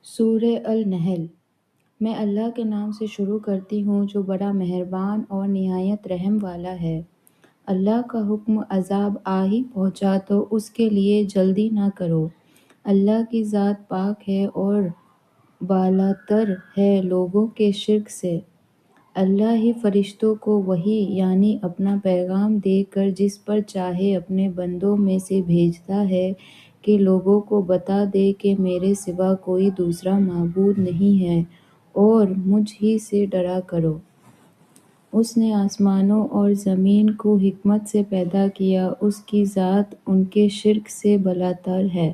سورہ النحل۔ میں اللہ کے نام سے شروع کرتی ہوں جو بڑا مہربان اور نہایت رحم والا ہے۔ اللہ کا حکم عذاب آ ہی پہنچا تو اس کے لیے جلدی نہ کرو۔ اللہ کی ذات پاک ہے اور بالاتر ہے لوگوں کے شرک سے۔ اللہ ہی فرشتوں کو وحی یعنی اپنا پیغام دے کر جس پر چاہے اپنے بندوں میں سے بھیجتا ہے کہ لوگوں کو بتا دے کہ میرے سوا کوئی دوسرا معبود نہیں ہے اور مجھ ہی سے ڈرا کرو۔ اس نے آسمانوں اور زمین کو حکمت سے پیدا کیا، اس کی ذات ان کے شرک سے بالاتر ہے۔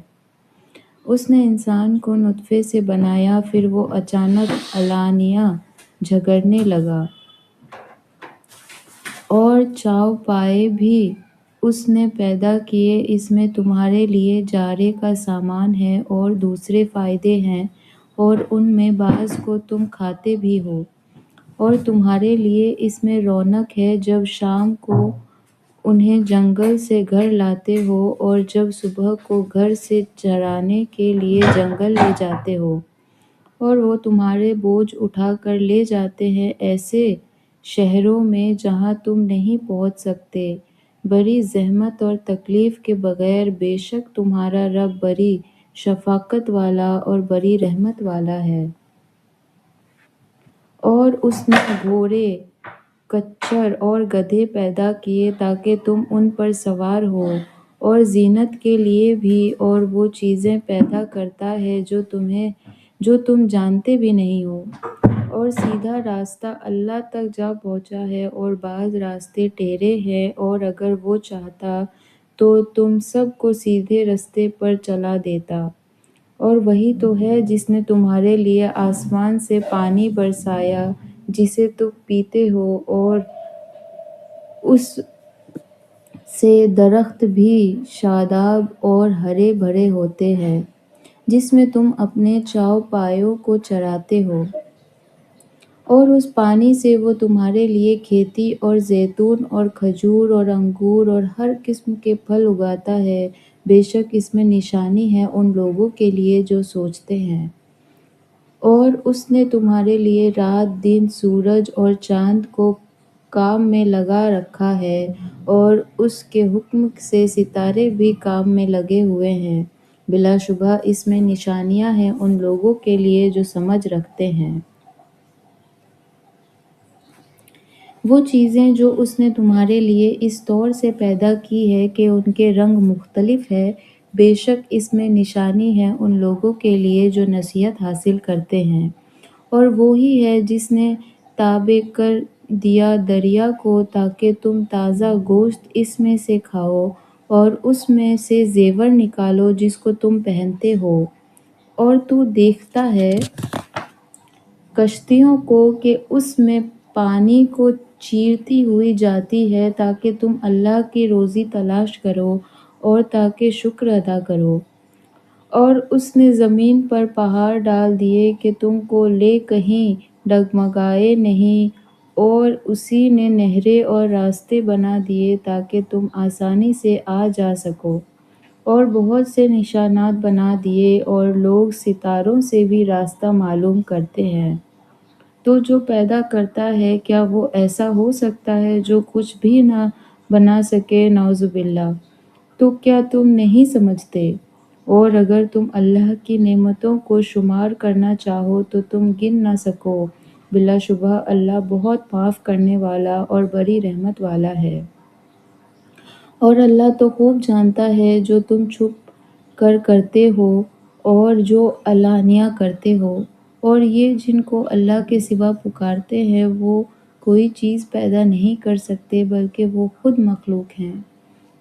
اس نے انسان کو نطفے سے بنایا، پھر وہ اچانک علانیہ جھگڑنے لگا اور چاو پائے بھی اس نے پیدا کیے۔ اس میں تمہارے لیے جارے کا سامان ہے اور دوسرے فائدے ہیں اور ان میں بعض کو تم کھاتے بھی ہو، اور تمہارے لیے اس میں رونق ہے جب شام کو انہیں جنگل سے گھر لاتے ہو اور جب صبح کو گھر سے چرانے کے لیے جنگل لے جاتے ہو، اور وہ تمہارے بوجھ اٹھا کر لے جاتے ہیں ایسے شہروں میں جہاں تم نہیں پہنچ سکتے بڑی زحمت اور تکلیف کے بغیر۔ بے شک تمہارا رب بڑی شفقت والا اور بڑی رحمت والا ہے۔ اور اس نے گھوڑے، کچھر اور گدھے پیدا کیے تاکہ تم ان پر سوار ہو اور زینت کے لیے بھی، اور وہ چیزیں پیدا کرتا ہے جو تم جانتے بھی نہیں ہو۔ اور سیدھا راستہ اللہ تک جا پہنچا ہے اور بعض راستے ٹیڑھے ہیں، اور اگر وہ چاہتا تو تم سب کو سیدھے رستے پر چلا دیتا۔ اور وہی تو ہے جس نے تمہارے لیے آسمان سے پانی برسایا جسے تم پیتے ہو، اور اس سے درخت بھی شاداب اور ہرے بھرے ہوتے ہیں جس میں تم اپنے چاو پایوں کو چراتے ہو۔ اور اس پانی سے وہ تمہارے لیے کھیتی اور زیتون اور کھجور اور انگور اور ہر قسم کے پھل اگاتا ہے۔ بے شک اس میں نشانی ہے ان لوگوں کے لیے جو سوچتے ہیں۔ اور اس نے تمہارے لیے رات دن، سورج اور چاند کو کام میں لگا رکھا ہے، اور اس کے حکم سے ستارے بھی کام میں لگے ہوئے ہیں۔ بلا شبہ اس میں نشانیاں ہیں ان لوگوں کے لیے جو سمجھ رکھتے ہیں۔ وہ چیزیں جو اس نے تمہارے لیے اس طور سے پیدا کی ہے کہ ان کے رنگ مختلف ہے، بے شک اس میں نشانی ہے ان لوگوں کے لیے جو نصیحت حاصل کرتے ہیں۔ اور وہی ہے جس نے تابع کر دیا دریا کو تاکہ تم تازہ گوشت اس میں سے کھاؤ اور اس میں سے زیور نکالو جس کو تم پہنتے ہو۔ اور تو دیکھتا ہے کشتیوں کو کہ اس میں پانی کو چیرتی ہوئی جاتی ہے تاکہ تم اللہ کی روزی تلاش کرو اور تاکہ شکر ادا کرو۔ اور اس نے زمین پر پہاڑ ڈال دیے کہ تم کو لے کہیں ڈگمگائے نہیں، اور اسی نے نہریں اور راستے بنا دیے تاکہ تم آسانی سے آ جا سکو، اور بہت سے نشانات بنا دیے، اور لوگ ستاروں سے بھی راستہ معلوم کرتے ہیں۔ تو جو پیدا کرتا ہے کیا وہ ایسا ہو سکتا ہے جو کچھ بھی نہ بنا سکے؟ نعوذ باللہ۔ تو کیا تم نہیں سمجھتے؟ اور اگر تم اللہ کی نعمتوں کو شمار کرنا چاہو تو تم گن نہ سکو۔ بلا شبہ اللہ بہت معاف کرنے والا اور بڑی رحمت والا ہے۔ اور اللہ تو خوب جانتا ہے جو تم چھپ کر کرتے ہو اور جو علانیہ کرتے ہو۔ اور یہ جن کو اللہ کے سوا پکارتے ہیں وہ کوئی چیز پیدا نہیں کر سکتے بلکہ وہ خود مخلوق ہیں۔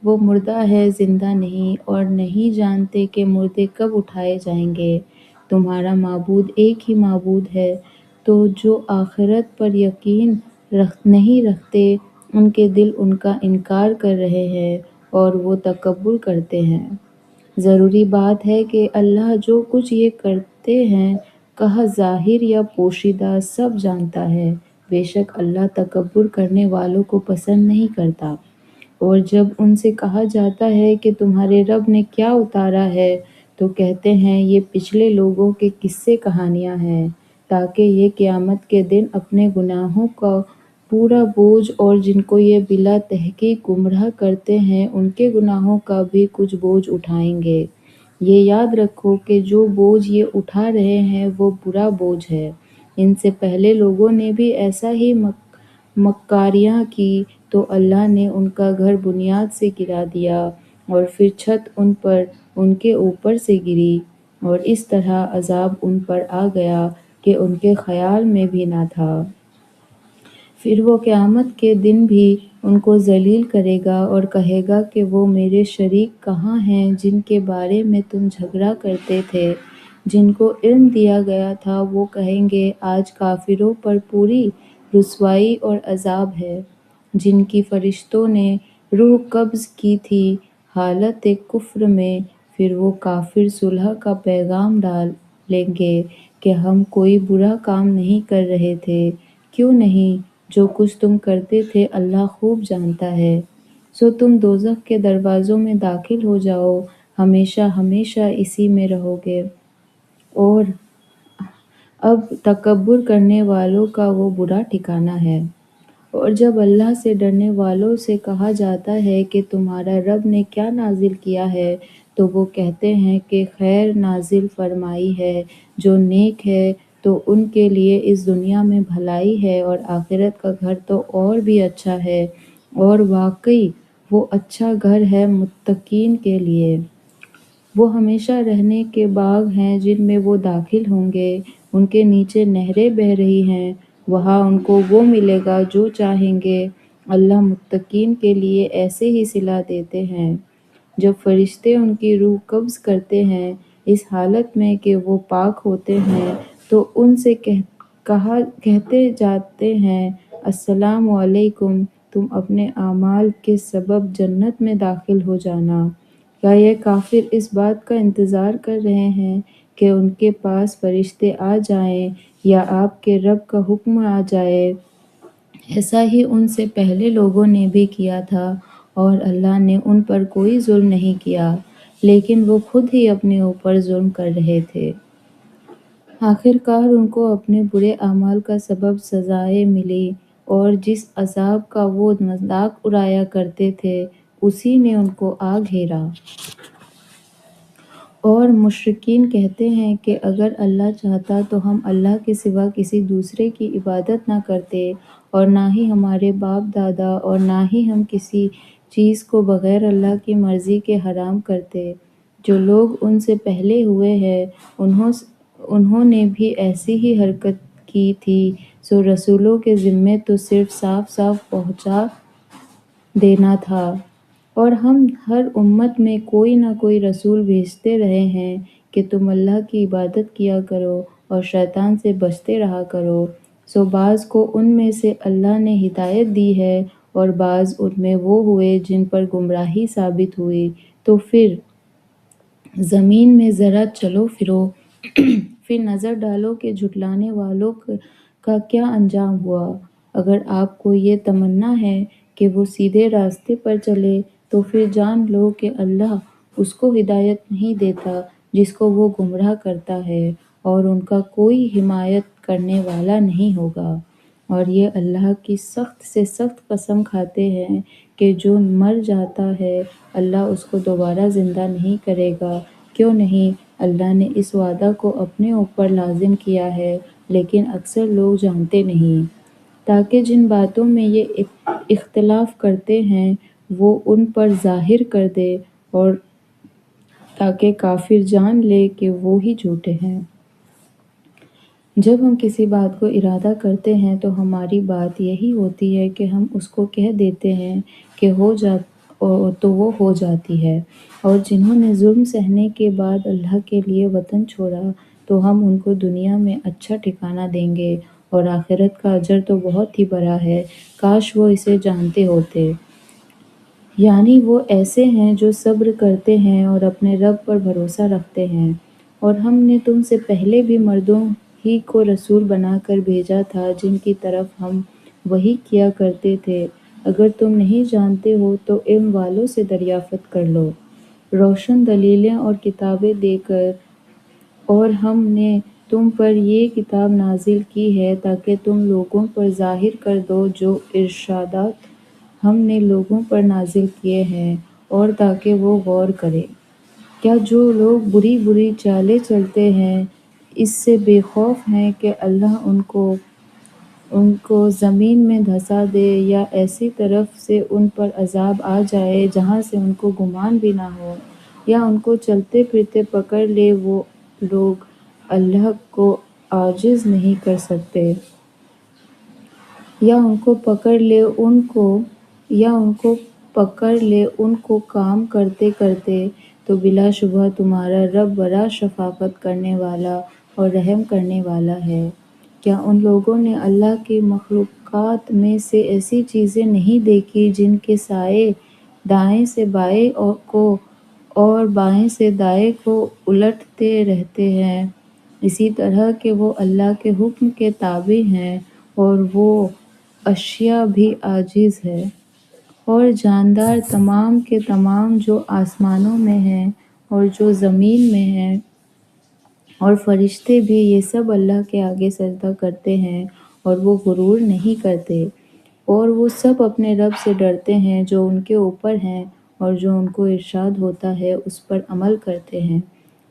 وہ مردہ ہے، زندہ نہیں، اور نہیں جانتے کہ مردے کب اٹھائے جائیں گے۔ تمہارا معبود ایک ہی معبود ہے، تو جو آخرت پر یقین نہیں رکھتے ان کے دل ان کا انکار کر رہے ہیں اور وہ تکبر کرتے ہیں۔ ضروری بات ہے کہ اللہ جو کچھ یہ کرتے ہیں، کہا ظاہر یا پوشیدہ، سب جانتا ہے۔ بے شک اللہ تکبر کرنے والوں کو پسند نہیں کرتا۔ اور جب ان سے کہا جاتا ہے کہ تمہارے رب نے کیا اتارا ہے تو کہتے ہیں یہ پچھلے لوگوں کے قصے کہانیاں ہیں، تاکہ یہ قیامت کے دن اپنے گناہوں کا پورا بوجھ اور جن کو یہ بلا تحقیق گمراہ کرتے ہیں ان کے گناہوں کا بھی کچھ بوجھ اٹھائیں گے۔ یہ یاد رکھو کہ جو بوجھ یہ اٹھا رہے ہیں وہ برا بوجھ ہے۔ ان سے پہلے لوگوں نے بھی ایسا ہی مکاریاں کی تو اللہ نے ان کا گھر بنیاد سے گرا دیا اور پھر چھت ان کے اوپر سے گری، اور اس طرح عذاب ان پر آ گیا کہ ان کے خیال میں بھی نہ تھا۔ پھر وہ قیامت کے دن بھی ان کو ذلیل کرے گا اور کہے گا کہ وہ میرے شریک کہاں ہیں جن کے بارے میں تم جھگڑا کرتے تھے؟ جن کو علم دیا گیا تھا وہ کہیں گے آج کافروں پر پوری رسوائی اور عذاب ہے۔ جن کی فرشتوں نے روح قبض کی تھی حالت کفر میں، پھر وہ کافر صلح کا پیغام ڈالیں گے کہ ہم کوئی برا کام نہیں کر رہے تھے، کیوں نہیں؟ جو کچھ تم کرتے تھے اللہ خوب جانتا ہے، سو تم دوزخ کے دروازوں میں داخل ہو جاؤ، ہمیشہ ہمیشہ اسی میں رہو گے، اور اب تکبر کرنے والوں کا وہ برا ٹھکانہ ہے۔ اور جب اللہ سے ڈرنے والوں سے کہا جاتا ہے کہ تمہارا رب نے کیا نازل کیا ہے تو وہ کہتے ہیں کہ خیر نازل فرمائی ہے، جو نیک ہے تو ان کے لیے اس دنیا میں بھلائی ہے اور آخرت کا گھر تو اور بھی اچھا ہے، اور واقعی وہ اچھا گھر ہے متقین کے لیے۔ وہ ہمیشہ رہنے کے باغ ہیں جن میں وہ داخل ہوں گے، ان کے نیچے نہریں بہہ رہی ہیں، وہاں ان کو وہ ملے گا جو چاہیں گے۔ اللہ متقین کے لیے ایسے ہی صلہ دیتے ہیں۔ جب فرشتے ان کی روح قبض کرتے ہیں اس حالت میں کہ وہ پاک ہوتے ہیں تو ان سے کہتے جاتے ہیں السلام علیکم، تم اپنے اعمال کے سبب جنت میں داخل ہو جانا۔ کیا یہ کافر اس بات کا انتظار کر رہے ہیں کہ ان کے پاس فرشتے آ جائیں یا آپ کے رب کا حکم آ جائے؟ ایسا ہی ان سے پہلے لوگوں نے بھی کیا تھا اور اللہ نے ان پر کوئی ظلم نہیں کیا، لیکن وہ خود ہی اپنے اوپر ظلم کر رہے تھے۔ آخرکار ان کو اپنے برے اعمال کا سبب سزائیں ملی، اور جس عذاب کا وہ مذاق اڑایا کرتے تھے اسی نے ان کو آ گھیرا۔ اور مشرکین کہتے ہیں کہ اگر اللہ چاہتا تو ہم اللہ کے سوا کسی دوسرے کی عبادت نہ کرتے، اور نہ ہی ہمارے باپ دادا، اور نہ ہی ہم کسی چیز کو بغیر اللہ کی مرضی کے حرام کرتے۔ جو لوگ ان سے پہلے ہوئے ہیں انہوں نے بھی ایسی ہی حرکت کی تھی، سو رسولوں کے ذمے تو صرف صاف صاف پہنچا دینا تھا، اور ہم ہر امت میں کوئی نہ کوئی رسول بھیجتے رہے ہیں کہ تم اللہ کی عبادت کیا کرو اور شیطان سے بچتے رہا کرو، سو بعض کو ان میں سے اللہ نے ہدایت دی ہے اور بعض ان میں وہ ہوئے جن پر گمراہی ثابت ہوئی۔ تو پھر زمین میں ذرا چلو پھرو، پھر نظر ڈالو کہ جھٹلانے والوں کا کیا انجام ہوا۔ اگر آپ کو یہ تمنا ہے کہ وہ سیدھے راستے پر چلے تو پھر جان لو کہ اللہ اس کو ہدایت نہیں دیتا جس کو وہ گمراہ کرتا ہے، اور ان کا کوئی حمایت کرنے والا نہیں ہوگا۔ اور یہ اللہ کی سخت سے سخت قسم کھاتے ہیں کہ جو مر جاتا ہے اللہ اس کو دوبارہ زندہ نہیں کرے گا، کیوں نہیں؟ اللہ نے اس وعدہ کو اپنے اوپر لازم کیا ہے، لیکن اکثر لوگ جانتے نہیں، تاکہ جن باتوں میں یہ اختلاف کرتے ہیں وہ ان پر ظاہر کر دے، اور تاکہ کافر جان لے کہ وہ ہی جھوٹے ہیں۔ جب ہم کسی بات کو ارادہ کرتے ہیں تو ہماری بات یہی ہوتی ہے کہ ہم اس کو کہہ دیتے ہیں کہ تو وہ ہو جاتی ہے۔ اور جنہوں نے ظلم سہنے کے بعد اللہ کے لیے وطن چھوڑا تو ہم ان کو دنیا میں اچھا ٹھکانہ دیں گے، اور آخرت کا اجر تو بہت ہی بڑا ہے، کاش وہ اسے جانتے ہوتے۔ یعنی وہ ایسے ہیں جو صبر کرتے ہیں اور اپنے رب پر بھروسہ رکھتے ہیں۔ اور ہم نے تم سے پہلے بھی مردوں ہی کو رسول بنا کر بھیجا تھا جن کی طرف ہم وحی کیا کرتے تھے۔ اگر تم نہیں جانتے ہو تو علم والوں سے دریافت کر لو۔ روشن دلیلیں اور کتابیں دے کر، اور ہم نے تم پر یہ کتاب نازل کی ہے تاکہ تم لوگوں پر ظاہر کر دو جو ارشادات ہم نے لوگوں پر نازل کیے ہیں، اور تاکہ وہ غور کریں۔ کیا جو لوگ بری بری چالیں چلتے ہیں اس سے بے خوف ہیں کہ اللہ ان کو زمین میں دھسا دے، یا ایسی طرف سے ان پر عذاب آ جائے جہاں سے ان کو گمان بھی نہ ہو، یا ان کو چلتے پھرتے پکڑ لے؟ وہ لوگ اللہ کو عاجز نہیں کر سکتے، یا ان کو پکڑ لے ان کو کام کرتے کرتے، تو بلا شبہ تمہارا رب بڑا شفقت کرنے والا اور رحم کرنے والا ہے۔ کیا ان لوگوں نے اللہ کی مخلوقات میں سے ایسی چیزیں نہیں دیکھی جن کے سائے دائیں سے بائیں کو اور بائیں سے دائیں کو الٹتے رہتے ہیں، اسی طرح کہ وہ اللہ کے حکم کے تابع ہیں، اور وہ اشیاء بھی عاجز ہے، اور جاندار تمام کے تمام جو آسمانوں میں ہیں اور جو زمین میں ہیں، اور فرشتے بھی، یہ سب اللہ کے آگے سجدہ کرتے ہیں، اور وہ غرور نہیں کرتے، اور وہ سب اپنے رب سے ڈرتے ہیں جو ان کے اوپر ہیں، اور جو ان کو ارشاد ہوتا ہے اس پر عمل کرتے ہیں۔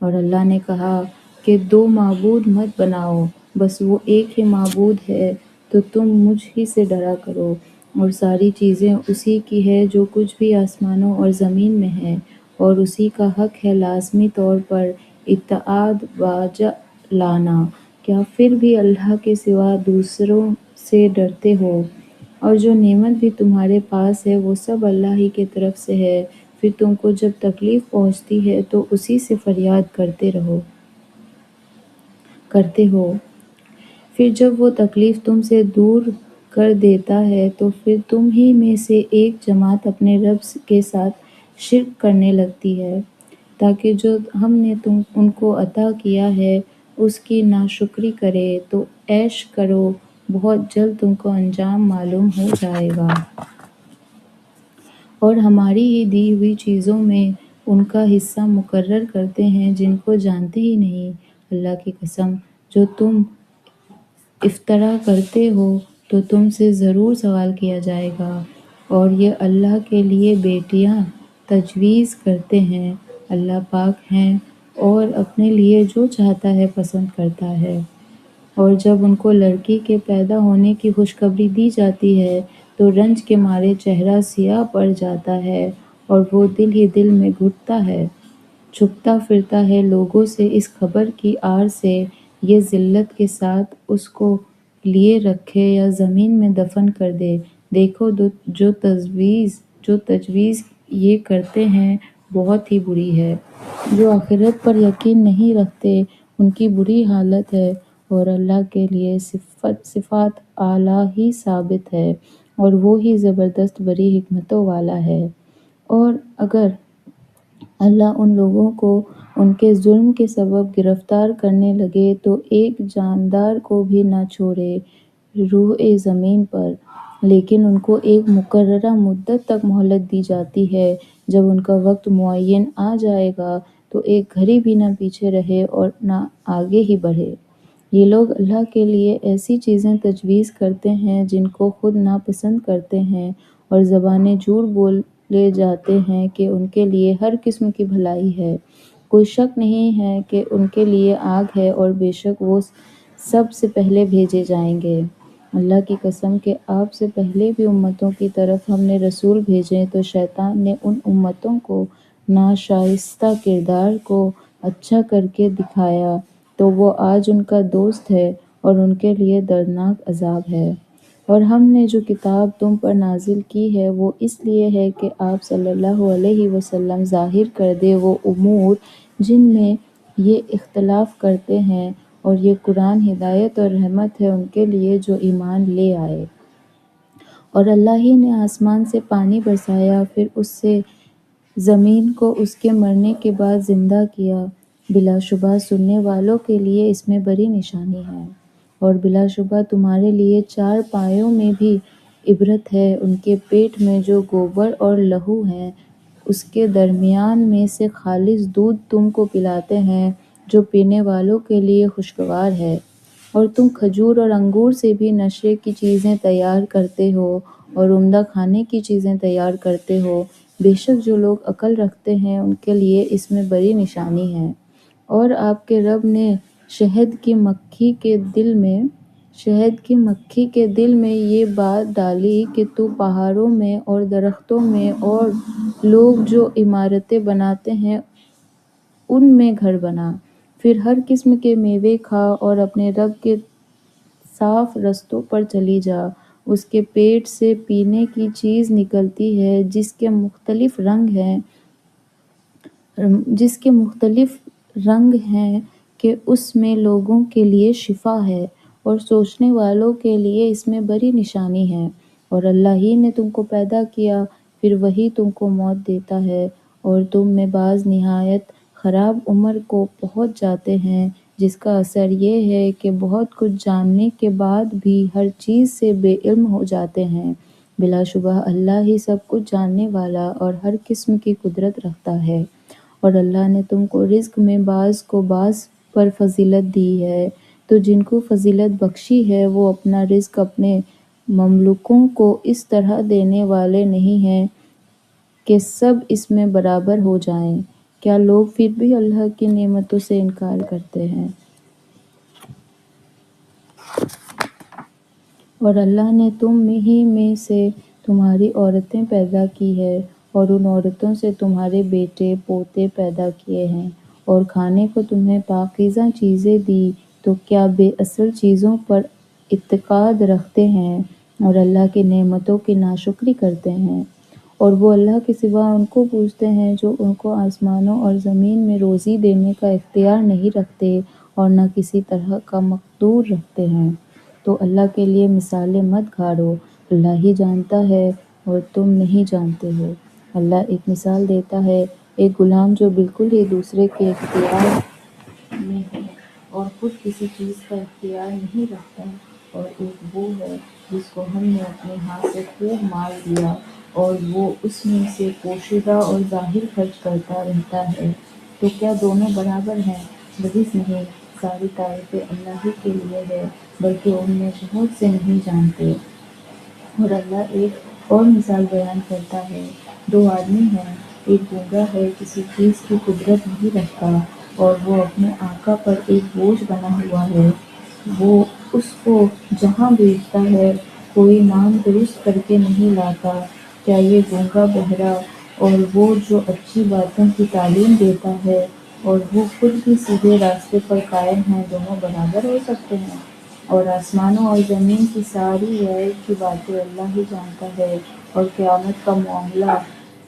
اور اللہ نے کہا کہ دو معبود مت بناؤ، بس وہ ایک ہی معبود ہے، تو تم مجھ ہی سے ڈرا کرو، اور ساری چیزیں اسی کی ہے جو کچھ بھی آسمانوں اور زمین میں ہے، اور اسی کا حق ہے لازمی طور پر اطاعت باجا لانا۔ کیا پھر بھی اللہ کے سوا دوسروں سے ڈرتے ہو؟ اور جو نعمت بھی تمہارے پاس ہے وہ سب اللہ ہی کی طرف سے ہے، پھر تم کو جب تکلیف پہنچتی ہے تو اسی سے فریاد کرتے ہو، پھر جب وہ تکلیف تم سے دور کر دیتا ہے تو پھر تم ہی میں سے ایک جماعت اپنے رب کے ساتھ شرک کرنے لگتی ہے، تاکہ جو ہم نے ان کو عطا کیا ہے اس کی ناشکری کرے، تو عیش کرو، بہت جلد تم کو انجام معلوم ہو جائے گا۔ اور ہماری ہی دی ہوئی چیزوں میں ان کا حصہ مقرر کرتے ہیں جن کو جانتے ہی نہیں۔ اللہ کی قسم، جو تم افترا کرتے ہو تو تم سے ضرور سوال کیا جائے گا، اور یہ اللہ کے لیے بیٹیاں تجویز کرتے ہیں، اللہ پاک ہیں اور اپنے لیے جو چاہتا ہے پسند کرتا ہے۔ اور جب ان کو لڑکی کے پیدا ہونے کی خوشخبری دی جاتی ہے تو رنج کے مارے چہرہ سیاہ پڑ جاتا ہے، اور وہ دل ہی دل میں گھٹتا ہے، چھپتا پھرتا ہے لوگوں سے اس خبر کی آڑ سے، یہ ذلت کے ساتھ اس کو لیے رکھے یا زمین میں دفن کر دے۔ دیکھو جو تجویز یہ کرتے ہیں بہت ہی بری ہے۔ جو آخرت پر یقین نہیں رکھتے ان کی بری حالت ہے، اور اللہ کے لیے صفات اعلیٰ ہی ثابت ہے، اور وہ ہی زبردست بڑی حکمتوں والا ہے۔ اور اگر اللہ ان لوگوں کو ان کے ظلم کے سبب گرفتار کرنے لگے تو ایک جاندار کو بھی نہ چھوڑے روئے زمین پر، لیکن ان کو ایک مقررہ مدت تک مہلت دی جاتی ہے۔ جب ان کا وقت معین آ جائے گا تو ایک گھڑی بھی نہ پیچھے رہے اور نہ آگے ہی بڑھے۔ یہ لوگ اللہ کے لیے ایسی چیزیں تجویز کرتے ہیں جن کو خود ناپسند کرتے ہیں، اور زبانیں جھوٹ بولے جاتے ہیں کہ ان کے لیے ہر قسم کی بھلائی ہے۔ کوئی شک نہیں ہے کہ ان کے لیے آگ ہے، اور بے شک وہ سب سے پہلے بھیجے جائیں گے۔ اللہ کی قسم کہ آپ سے پہلے بھی امتوں کی طرف ہم نے رسول بھیجے، تو شیطان نے ان امتوں کو ناشائستہ کردار کو اچھا کر کے دکھایا، تو وہ آج ان کا دوست ہے اور ان کے لیے دردناک عذاب ہے۔ اور ہم نے جو کتاب تم پر نازل کی ہے وہ اس لیے ہے کہ آپ صلی اللہ علیہ وسلم ظاہر کر دے وہ امور جن میں یہ اختلاف کرتے ہیں، اور یہ قرآن ہدایت اور رحمت ہے ان کے لیے جو ایمان لے آئے۔ اور اللہ ہی نے آسمان سے پانی برسایا، پھر اس سے زمین کو اس کے مرنے کے بعد زندہ کیا، بلا شبہ سننے والوں کے لیے اس میں بڑی نشانی ہے۔ اور بلا شبہ تمہارے لیے چار پایوں میں بھی عبرت ہے، ان کے پیٹ میں جو گوبر اور لہو ہے اس کے درمیان میں سے خالص دودھ تم کو پلاتے ہیں جو پینے والوں کے لیے خوشگوار ہے، اور تم کھجور اور انگور سے بھی نشے کی چیزیں تیار کرتے ہو اور عمدہ کھانے کی چیزیں تیار کرتے ہو۔ بے شک جو لوگ عقل رکھتے ہیں ان کے لیے اس میں بڑی نشانی ہے۔ اور آپ کے رب نے شہد کی مکھی کے دل میں یہ بات ڈالی کہ تو پہاڑوں میں اور درختوں میں اور لوگ جو عمارتیں بناتے ہیں ان میں گھر بنا، پھر ہر قسم کے میوے کھا اور اپنے رب کے صاف رستوں پر چلی جا۔ اس کے پیٹ سے پینے کی چیز نکلتی ہے جس کے مختلف رنگ ہیں کہ اس میں لوگوں کے لیے شفا ہے اور سوچنے والوں کے لیے اس میں بڑی نشانی ہے۔ اور اللہ ہی نے تم کو پیدا کیا، پھر وہی تم کو موت دیتا ہے، اور تم میں بعض نہایت خراب عمر کو پہنچ جاتے ہیں، جس کا اثر یہ ہے کہ بہت کچھ جاننے کے بعد بھی ہر چیز سے بے علم ہو جاتے ہیں۔ بلا شبہ اللہ ہی سب کچھ جاننے والا اور ہر قسم کی قدرت رکھتا ہے۔ اور اللہ نے تم کو رزق میں بعض کو بعض پر فضیلت دی ہے، تو جن کو فضیلت بخشی ہے وہ اپنا رزق اپنے مملوکوں کو اس طرح دینے والے نہیں ہیں کہ سب اس میں برابر ہو جائیں۔ کیا لوگ پھر بھی اللہ کی نعمتوں سے انکار کرتے ہیں؟ اور اللہ نے تم ہی میں سے تمہاری عورتیں پیدا کی ہے اور ان عورتوں سے تمہارے بیٹے پوتے پیدا کیے ہیں، اور کھانے کو تمہیں پاکیزہ چیزیں دی، تو کیا بے اصل چیزوں پر اعتقاد رکھتے ہیں اور اللہ کی نعمتوں کی ناشکری کرتے ہیں؟ اور وہ اللہ کے سوا ان کو پوجتے ہیں جو ان کو آسمانوں اور زمین میں روزی دینے کا اختیار نہیں رکھتے اور نہ کسی طرح کا مقدور رکھتے ہیں۔ تو اللہ کے لیے مثالیں مت گھاڑو، اللہ ہی جانتا ہے اور تم نہیں جانتے ہو۔ اللہ ایک مثال دیتا ہے، ایک غلام جو بالکل ہی دوسرے کے اختیار میں ہے اور خود کسی چیز کا اختیار نہیں رکھتا، اور ایک وہ ہے جس کو ہم نے اپنے ہاتھ سے خوب مال دیا اور وہ اس میں سے پوشیدہ اور ظاہر خرچ کرتا رہتا ہے، تو کیا دونوں برابر ہیں؟ بہرگز نہیں، ساری تعریفیں اللہ ہی کے لیے ہے، بلکہ ان میں بہت سے نہیں جانتے۔ اور اللہ ایک اور مثال بیان کرتا ہے، دو آدمی ہیں، ایک گونگا ہے، کسی چیز کی قدرت نہیں رکھتا، اور وہ اپنے آقا پر ایک بوجھ بنا ہوا ہے، وہ اس کو جہاں بھیجتا ہے کوئی نام درست کر کے نہیں لاتا۔ کیا یہ گونگا بہرا اور وہ جو اچھی باتوں کی تعلیم دیتا ہے اور وہ خود بھی سیدھے راستے پر قائم ہے، دونوں برابر ہو سکتے ہیں؟ اور آسمانوں اور زمین کی ساری غیب کی باتیں اللہ ہی جانتا ہے، اور قیامت کا معاملہ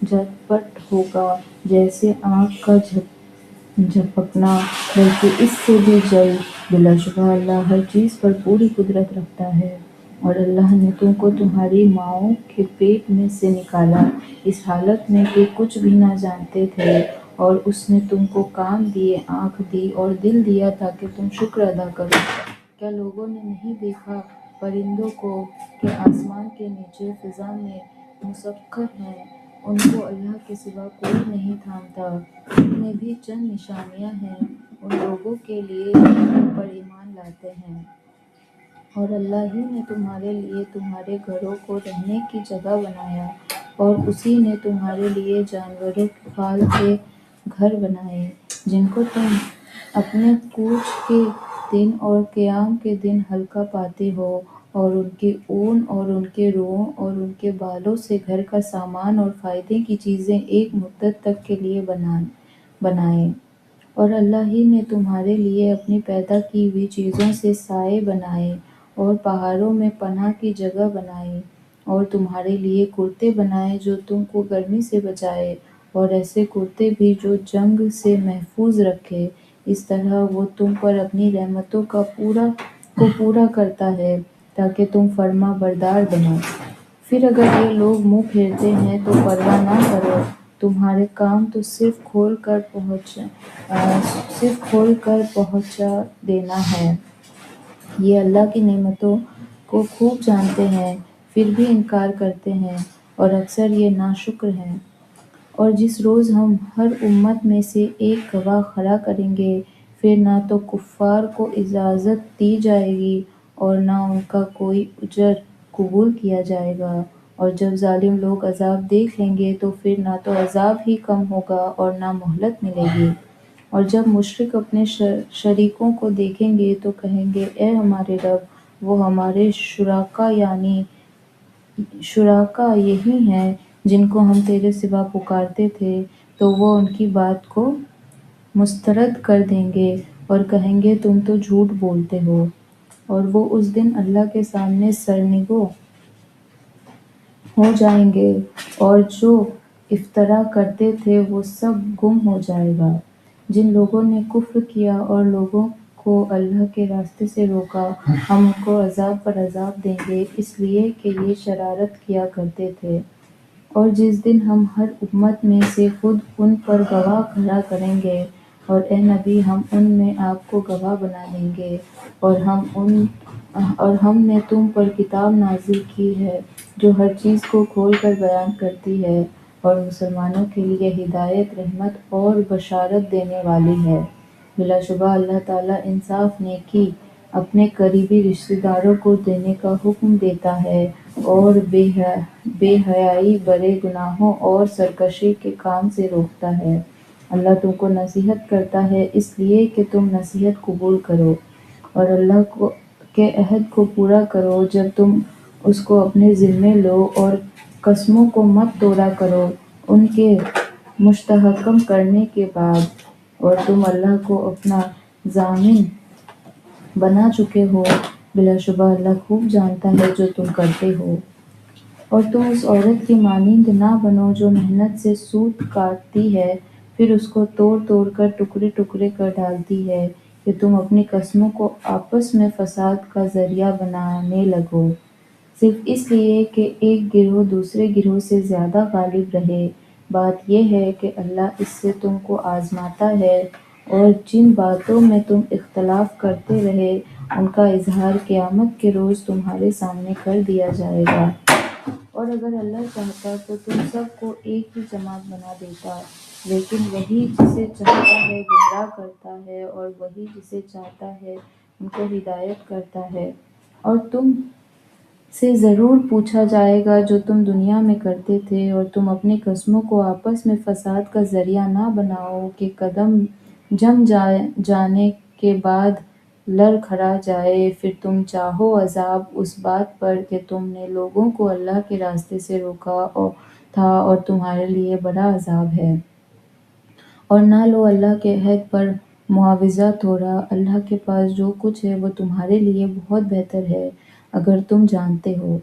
جھٹپٹ ہوگا جیسے آنکھ کا جھپکنا، بلکہ اس سے بھی جلد۔ بلا شبہ اللہ ہر چیز پر پوری قدرت رکھتا ہے۔ اور اللہ نے تم کو تمہاری ماؤں کے پیٹ میں سے نکالا، اس حالت میں کہ کچھ بھی نہ جانتے تھے، اور اس نے تم کو کان دیے، آنکھ دی اور دل دیا تاکہ تم شکر ادا کرو۔ کیا لوگوں نے نہیں دیکھا پرندوں کو کہ آسمان کے نیچے فضا میں مسخر ہیں، ان کو اللہ کے سوا کوئی نہیں تھامتا؟ ان میں بھی چند نشانیاں ہیں ان لوگوں کے لیے جو ان پر ایمان لاتے ہیں۔ اور اللہ ہی نے تمہارے لیے تمہارے گھروں کو رہنے کی جگہ بنایا، اور اسی نے تمہارے لیے جانوروں پال کے گھر بنائے جن کو تم اپنے کوچ کے دن اور قیام کے دن ہلکا پاتے ہو، اور ان کے اون اور ان کے روؤں اور ان کے بالوں سے گھر کا سامان اور فائدے کی چیزیں ایک مدت تک کے لیے بنائے۔ اور اللہ ہی نے تمہارے لیے اپنی پیدا کی ہوئی چیزوں سے سائے بنائے اور پہاڑوں میں پناہ کی جگہ بنائی، اور تمہارے لیے کرتے بنائے جو تم کو گرمی سے بچائے، اور ایسے کرتے بھی جو جنگ سے محفوظ رکھے۔ اس طرح وہ تم پر اپنی رحمتوں کو پورا کرتا ہے تاکہ تم فرما بردار بنو۔ پھر اگر یہ لوگ منہ پھیرتے ہیں تو پرواہ نہ کرو، تمہارے کام تو صرف کھول کر پہنچا دینا ہے۔ یہ اللہ کی نعمتوں کو خوب جانتے ہیں، پھر بھی انکار کرتے ہیں، اور اکثر یہ ناشکر ہیں۔ اور جس روز ہم ہر امت میں سے ایک گواہ کھڑا کریں گے، پھر نہ تو کفار کو اجازت دی جائے گی اور نہ ان کا کوئی اجر قبول کیا جائے گا، اور جب ظالم لوگ عذاب دیکھ لیں گے تو پھر نہ تو عذاب ہی کم ہوگا اور نہ مہلت ملے گی۔ اور جب مشرک اپنے شریکوں کو دیکھیں گے تو کہیں گے، اے ہمارے رب، وہ ہمارے شرکا یہی ہیں جن کو ہم تیرے سوا پکارتے تھے، تو وہ ان کی بات کو مسترد کر دیں گے اور کہیں گے تم تو جھوٹ بولتے ہو، اور وہ اس دن اللہ کے سامنے سرنگوں ہو جائیں گے، اور جو افطرا کرتے تھے وہ سب گم ہو جائے گا۔ جن لوگوں نے کفر کیا اور لوگوں کو اللہ کے راستے سے روکا، ہم ان کو عذاب پر عذاب دیں گے، اس لیے کہ یہ شرارت کیا کرتے تھے۔ اور جس دن ہم ہر امت میں سے خود ان پر گواہ کھڑا کریں گے، اور اے نبی ہم ان میں آپ کو گواہ بنا دیں گے، اور ہم نے تم پر کتاب نازل کی ہے جو ہر چیز کو کھول کر بیان کرتی ہے اور مسلمانوں کے لیے ہدایت، رحمت اور بشارت دینے والی ہے۔ بلا شبہ اللہ تعالیٰ انصاف، نیکی اپنے قریبی رشتہ داروں کو دینے کا حکم دیتا ہے اور بے حیائی، برے گناہوں اور سرکشی کے کام سے روکتا ہے۔ اللہ تم کو نصیحت کرتا ہے اس لیے کہ تم نصیحت قبول کرو اور اللہ کے عہد کو پورا کرو جب تم اس کو اپنے ذمے لو، اور قسموں کو مت توڑا کرو ان کے مستحکم کرنے کے بعد، اور تم اللہ کو اپنا ضامن بنا چکے ہو، بلا شبہ اللہ خوب جانتا ہے جو تم کرتے ہو۔ اور تم اس عورت کی مانند نہ بنو جو محنت سے سوت کاٹتی ہے، پھر اس کو توڑ توڑ کر ٹکڑے ٹکڑے کر ڈالتی ہے، کہ تم اپنی قسموں کو آپس میں فساد کا ذریعہ بنانے لگو، صرف اس لیے کہ ایک گروہ دوسرے گروہ سے زیادہ غالب رہے۔ بات یہ ہے کہ اللہ اس سے تم کو آزماتا ہے، اور جن باتوں میں تم اختلاف کرتے رہے ان کا اظہار قیامت کے روز تمہارے سامنے کر دیا جائے گا۔ اور اگر اللہ چاہتا تو تم سب کو ایک ہی جماعت بنا دیتا، لیکن وہی جسے چاہتا ہے گمراہ کرتا ہے اور وہی جسے چاہتا ہے ان کو ہدایت کرتا ہے۔ اور تم سے ضرور پوچھا جائے گا جو تم دنیا میں کرتے تھے، اور تم اپنی قسموں کو آپس میں فساد کا ذریعہ نہ بناؤ کہ قدم جم جانے کے بعد لڑکھڑا جائے، پھر تم چاہو عذاب اس بات پر کہ تم نے لوگوں کو اللہ کے راستے سے روکا تھا اور تمہارے لیے بڑا عذاب ہے۔ اور نہ لو اللہ کے عہد پر معاوضہ تھوڑا، اللہ کے پاس جو کچھ ہے وہ تمہارے لیے بہت بہتر ہے اگر تم جانتے ہو۔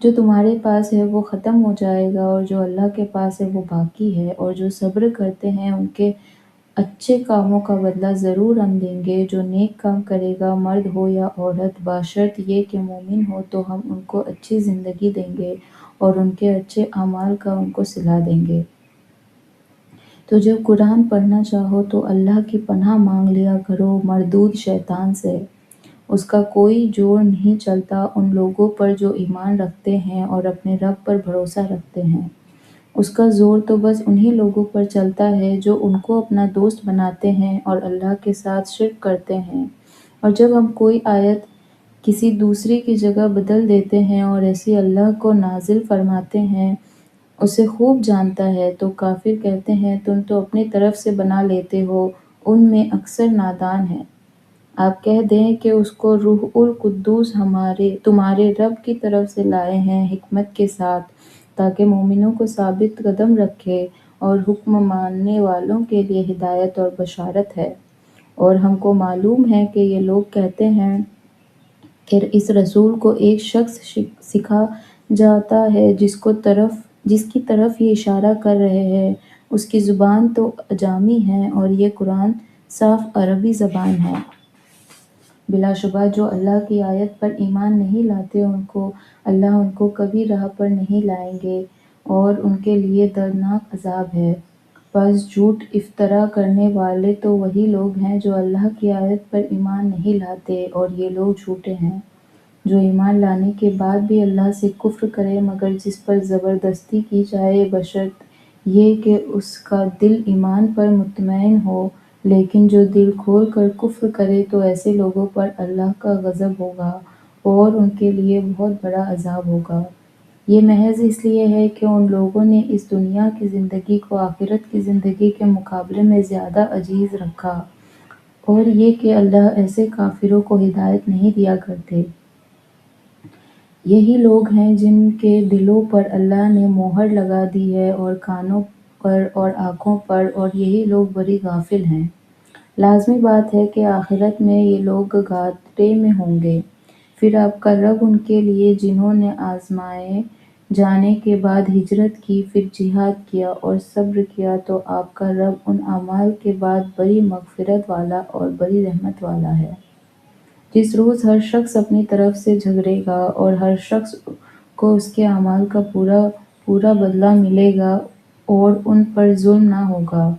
جو تمہارے پاس ہے وہ ختم ہو جائے گا، اور جو اللہ کے پاس ہے وہ باقی ہے، اور جو صبر کرتے ہیں ان کے اچھے کاموں کا بدلہ ضرور ہم دیں گے۔ جو نیک کام کرے گا، مرد ہو یا عورت، بشرط یہ کہ مومن ہو، تو ہم ان کو اچھی زندگی دیں گے اور ان کے اچھے اعمال کا ان کو صلہ دیں گے۔ تو جب قرآن پڑھنا چاہو تو اللہ کی پناہ مانگ لیا کرو مردود شیطان سے۔ اس کا کوئی جوڑ نہیں چلتا ان لوگوں پر جو ایمان رکھتے ہیں اور اپنے رب پر بھروسہ رکھتے ہیں۔ اس کا زور تو بس انہی لوگوں پر چلتا ہے جو ان کو اپنا دوست بناتے ہیں اور اللہ کے ساتھ شرک کرتے ہیں۔ اور جب ہم کوئی آیت کسی دوسری کی جگہ بدل دیتے ہیں اور ایسی اللہ کو نازل فرماتے ہیں، اسے خوب جانتا ہے، تو کافر کہتے ہیں تم تو اپنی طرف سے بنا لیتے ہو، ان میں اکثر نادان ہیں۔ آپ کہہ دیں کہ اس کو روح القدس تمہارے رب کی طرف سے لائے ہیں حکمت کے ساتھ، تاکہ مومنوں کو ثابت قدم رکھے، اور حکم ماننے والوں کے لیے ہدایت اور بشارت ہے۔ اور ہم کو معلوم ہے کہ یہ لوگ کہتے ہیں کہ اس رسول کو ایک شخص سکھا جاتا ہے جس کی طرف یہ اشارہ کر رہے ہیں، اس کی زبان تو اجامی ہے اور یہ قرآن صاف عربی زبان ہے۔ بلا شبہ جو اللہ کی آیت پر ایمان نہیں لاتے اللہ ان کو کبھی راہ پر نہیں لائیں گے، اور ان کے لیے دردناک عذاب ہے۔ بس جھوٹ افترا کرنے والے تو وہی لوگ ہیں جو اللہ کی آیت پر ایمان نہیں لاتے، اور یہ لوگ جھوٹے ہیں جو ایمان لانے کے بعد بھی اللہ سے کفر کرے، مگر جس پر زبردستی کی جائے، بشرط یہ کہ اس کا دل ایمان پر مطمئن ہو، لیکن جو دل کھول کر کفر کرے تو ایسے لوگوں پر اللہ کا غضب ہوگا اور ان کے لیے بہت بڑا عذاب ہوگا۔ یہ محض اس لیے ہے کہ ان لوگوں نے اس دنیا کی زندگی کو آخرت کی زندگی کے مقابلے میں زیادہ عزیز رکھا، اور یہ کہ اللہ ایسے کافروں کو ہدایت نہیں دیا کرتے۔ یہی لوگ ہیں جن کے دلوں پر اللہ نے مہر لگا دی ہے، اور کانوں پر اور آنکھوں پر، اور یہی لوگ بڑی غافل ہیں۔ لازمی بات ہے کہ آخرت میں یہ لوگ گھاٹے میں ہوں گے۔ پھر آپ کا رب ان کے لیے جنہوں نے آزمائے جانے کے بعد ہجرت کی، پھر جہاد کیا اور صبر کیا، تو آپ کا رب ان اعمال کے بعد بڑی مغفرت والا اور بڑی رحمت والا ہے۔ جس روز ہر شخص اپنی طرف سے جھگڑے گا اور ہر شخص کو اس کے اعمال کا پورا پورا بدلہ ملے گا اور ان پر ظلم نہ ہوگا۔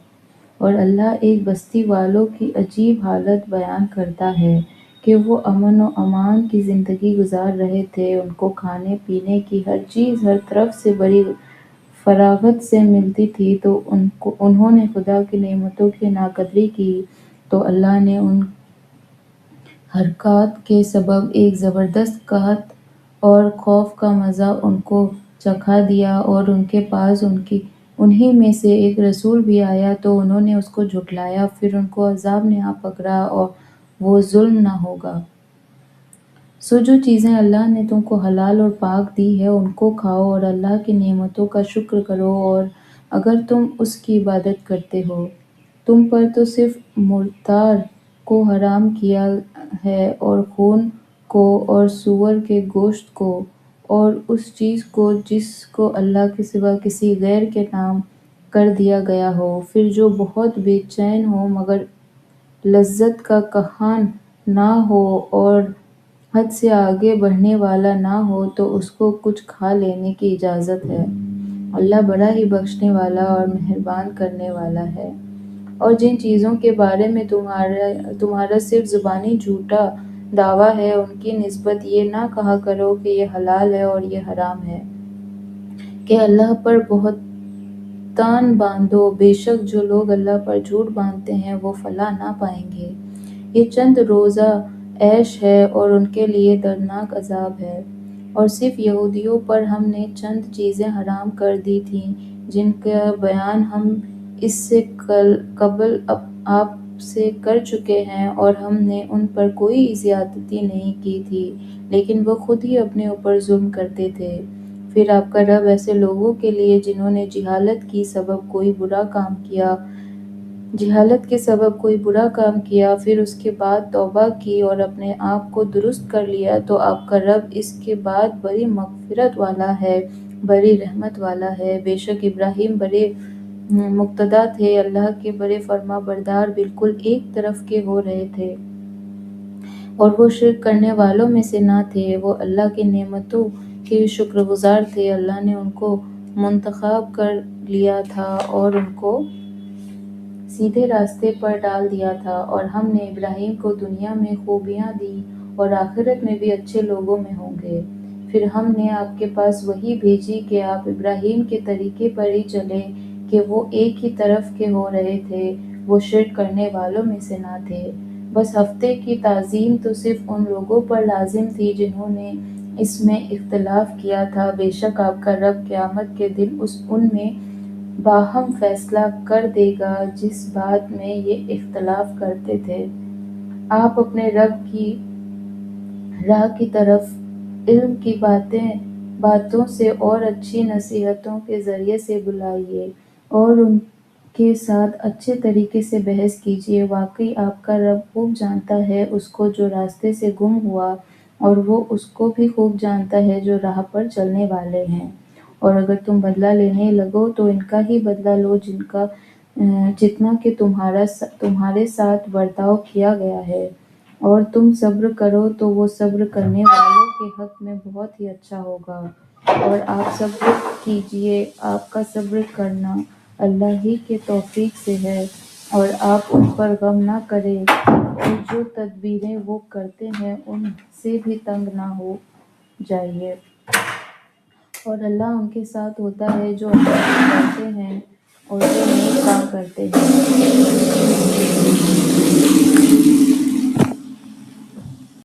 اور اللہ ایک بستی والوں کی عجیب حالت بیان کرتا ہے کہ وہ امن و امان کی زندگی گزار رہے تھے، ان کو کھانے پینے کی ہر چیز ہر طرف سے بڑی فراغت سے ملتی تھی، تو انہوں نے خدا کی نعمتوں کی ناقدری کی، تو اللہ نے ان حرکات کے سبب ایک زبردست قحط اور خوف کا مزہ ان کو چکھا دیا، اور ان کے پاس انہی میں سے ایک رسول بھی آیا تو انہوں نے اس کو جھٹلایا، پھر ان کو عذاب نے آ پکڑا اور وہ ظلم نہ ہوگا۔ سو جو چیزیں اللہ نے تم کو حلال اور پاک دی ہے ان کو کھاؤ اور اللہ کی نعمتوں کا شکر کرو، اور اگر تم اس کی عبادت کرتے ہو۔ تم پر تو صرف مردار کو حرام کیا ہے، اور خون کو اور سور کے گوشت کو اور اس چیز کو جس کو اللہ کے سوا کسی غیر کے نام کر دیا گیا ہو، پھر جو بہت بے چین ہو مگر لذت کا خواہاں نہ ہو اور حد سے آگے بڑھنے والا نہ ہو، تو اس کو کچھ کھا لینے کی اجازت ہے۔ اللہ بڑا ہی بخشنے والا اور مہربان کرنے والا ہے۔ اور جن چیزوں کے بارے میں تمہارا صرف زبانی جھوٹا دعویٰ ہے، ان کی نسبت یہ نہ کہا کرو کہ یہ حلال ہے اور یہ حرام ہے، کہ اللہ پر بہتان باندھو۔ بے شک جو لوگ اللہ پر جھوٹ باندھتے ہیں وہ فلاح نہ پائیں گے۔ یہ چند روزہ عیش ہے اور ان کے لیے دردناک عذاب ہے۔ اور صرف یہودیوں پر ہم نے چند چیزیں حرام کر دی تھیں جن کا بیان ہم اس سے قبل آپ سے کر چکے ہیں، اور ہم نے ان پر کوئی زیادتی نہیں کی تھی، لیکن وہ خود ہی اپنے اوپر ظلم کرتے تھے۔ پھر آپ کا رب ایسے لوگوں کے لیے جنہوں نے جہالت کے سبب کوئی برا کام کیا، پھر اس کے بعد توبہ کی اور اپنے آپ کو درست کر لیا، تو آپ کا رب اس کے بعد بڑی مغفرت والا ہے، بڑی رحمت والا ہے۔ بے شک ابراہیم بڑے مقتدی تھے، اللہ کے بڑے فرما بردار، بالکل ایک طرف کے ہو رہے تھے، اور وہ شرک کرنے والوں میں سے نہ تھے۔ وہ اللہ کی نعمتوں کے شکر گزار تھے۔ اللہ نے ان کو منتخب کر لیا تھا اور ان کو سیدھے راستے پر ڈال دیا تھا، اور ہم نے ابراہیم کو دنیا میں خوبیاں دیں اور آخرت میں بھی اچھے لوگوں میں ہوں گے۔ پھر ہم نے آپ کے پاس وحی بھیجی کہ آپ ابراہیم کے طریقے پر ہی چلیں کہ وہ ایک ہی طرف کے ہو رہے تھے، وہ شرک کرنے والوں میں سے نہ تھے۔ بس ہفتے کی تعظیم تو صرف ان لوگوں پر لازم تھی جنہوں نے اس میں اختلاف کیا تھا۔ بے شک آپ کا رب قیامت کے دن ان میں باہم فیصلہ کر دے گا جس بات میں یہ اختلاف کرتے تھے۔ آپ اپنے رب کی راہ کی طرف علم کی باتوں سے اور اچھی نصیحتوں کے ذریعے سے بلائیے، اور ان کے ساتھ اچھے طریقے سے بحث کیجیے۔ واقعی آپ کا رب خوب جانتا ہے اس کو جو راستے سے گم ہوا، اور وہ اس کو بھی خوب جانتا ہے جو راہ پر چلنے والے ہیں۔ اور اگر تم بدلہ لینے لگو تو ان کا ہی بدلہ لو جتنا کہ تمہارے ساتھ برتاؤ کیا گیا ہے، اور تم صبر کرو تو وہ صبر کرنے والوں کے حق میں بہت ہی اچھا ہوگا۔ اور آپ صبر کیجیے، آپ کا صبر کرنا اللہ ہی کے توفیق سے ہے، اور آپ ان پر غم نہ کریں، اور جو تدبیریں وہ کرتے ہیں ان سے بھی تنگ نہ ہو جائیے۔ اور اللہ ان کے ساتھ ہوتا ہے جو اللہ سے ڈرتے ہیں۔ اور جو نیک کام کرتے ہیں